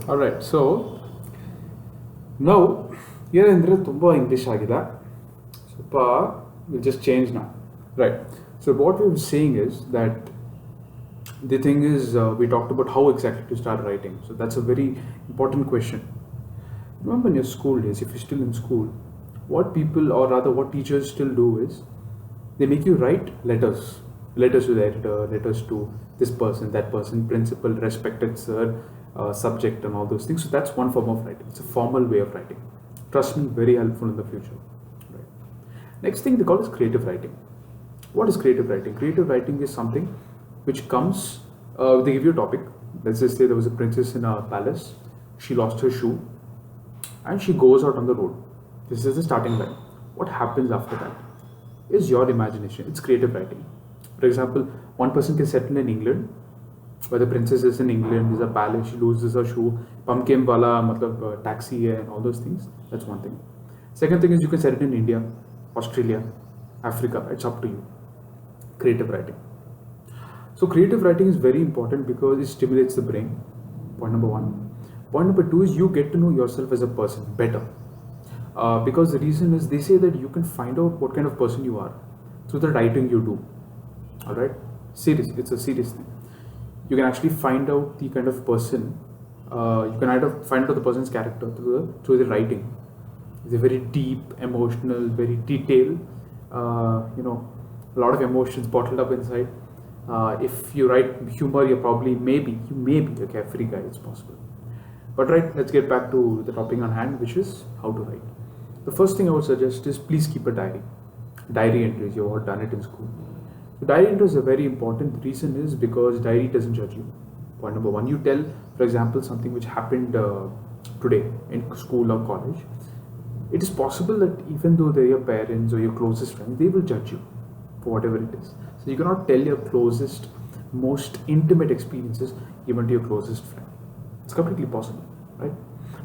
Alright, so now here in Tumba English Agida. So we'll just change now. Right. So what we were saying is that the thing is we talked about how exactly to start writing. So that's a very important question. Remember in your school days, if you're still in school, what people or rather what teachers still do is they make you write letters. Letters to the editor, letters to this person, that person, principal, respected sir, subject, and all those things. So that's one form of writing. It's a formal way of writing. Trust me, very helpful in the future. Right. Next thing they call is creative writing. What is creative writing? Creative writing is something which comes, they give you a topic. Let's just say there was a princess in a palace. She lost her shoe and she goes out on the road. This is the starting line. What happens after that is your imagination. It's creative writing. For example, one person can settle in England, where the princess is in England, there's a palace, she loses her shoe, pumpkin wala, matlab, taxi and all those things. That's one thing. Second thing is you can set it in India, Australia, Africa. It's up to you. Creative writing. So creative writing is very important because it stimulates the brain. Point number one. Point number two is you get to know yourself as a person better. Because the reason is they say that you can find out what kind of person you are through the writing you do. Alright? Serious. It's a serious thing. You can actually find out the kind of person, you can either find out the person's character through the writing. It's a very deep, emotional, very detailed, a lot of emotions bottled up inside. If you write humor, you may be a carefree guy, it's possible. But right, let's get back to the topic on hand, which is how to write. The first thing I would suggest is please keep a diary. Diary entries, you've all done it in school. So diary entries are very important. The reason is because diary doesn't judge you. Point number one, you tell, for example, something which happened today in school or college. It is possible that even though they're your parents or your closest friends, they will judge you for whatever it is. So you cannot tell your closest, most intimate experiences even to your closest friend. It's completely possible, right?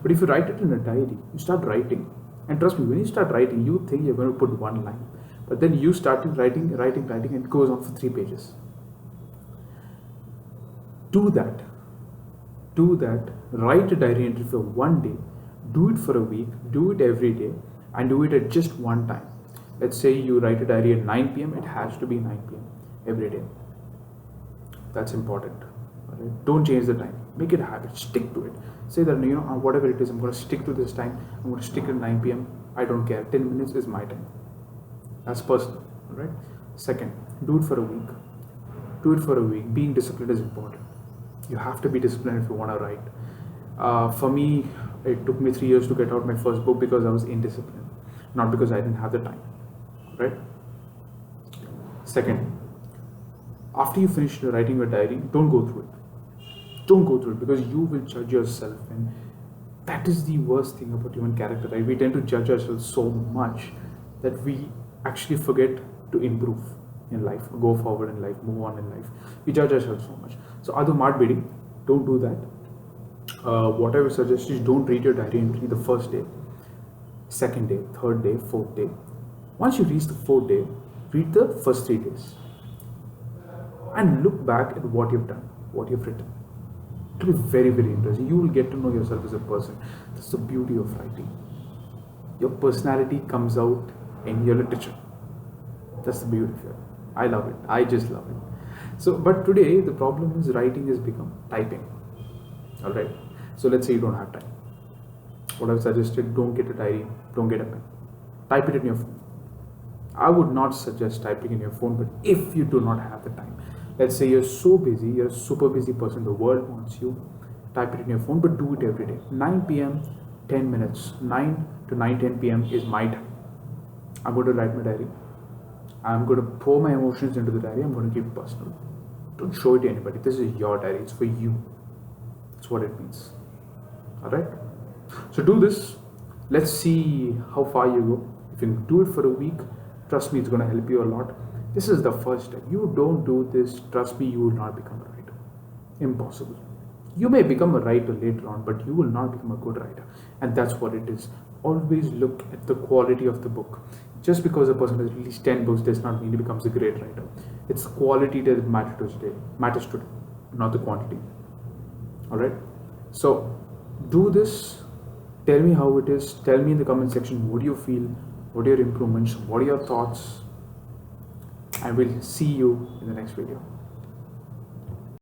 But if you write it in a diary, you start writing. And trust me, when you start writing, you think you're going to put one line. But then you started writing, and it goes on for 3 pages. Do that. Write a diary entry for one day. Do it for a week. Do it every day. And do it at just one time. Let's say you write a diary at 9 p.m. It has to be 9 p.m. every day. That's important. Right? Don't change the time. Make it a habit. Stick to it. Say that, whatever it is, I'm going to stick to this time. I'm going to stick at 9 p.m. I don't care. 10 minutes is my time. That's personal. Right? Second, do it for a week. Being disciplined is important. You have to be disciplined if you want to write. For me, it took me 3 years to get out my first book because I was indisciplined, not because I didn't have the time. Right? Second, after you finish writing your diary, don't go through it because you will judge yourself, and that is the worst thing about human character, right? We tend to judge ourselves so much that we actually forget to improve in life, go forward in life, move on in life. We judge ourselves so much. So adu madbidi, don't do that. What I would suggest is don't read your diary entry the first day, second day, third day, fourth day. Once you reach the fourth day, read the first 3 days and look back at what you've done, what you've written. It will be very, very interesting. You will get to know yourself as a person. That's the beauty of writing. Your personality comes out in your literature. That's the beauty of it. I love it. I just love it. So, but today the problem is writing has become typing. Alright. So let's say you don't have time. What I've suggested, don't get a diary, don't get a pen. Type it in your phone. I would not suggest typing in your phone, but if you do not have the time, let's say you're so busy, you're a super busy person, the world wants you, type it in your phone, but do it every day. 9 p.m., 10 minutes. 9 to 9:10 p.m. is my time. I'm going to write my diary. I'm going to pour my emotions into the diary. I'm going to keep it personal. Don't show it to anybody. This is your diary. It's for you. That's what it means. Alright? So do this. Let's see how far you go. If you do it for a week, trust me, it's going to help you a lot. This is the first step. You don't do this, trust me, you will not become a writer. Impossible. You may become a writer later on, but you will not become a good writer. And that's what it is. Always look at the quality of the book. Just because a person has released 10 books does not mean he becomes a great writer. It's quality that matters today, not the quantity. Alright? So Do this. Tell me how it is. Tell me in the comment section what do you feel, what are your improvements, what are your thoughts. I will see you in the next video.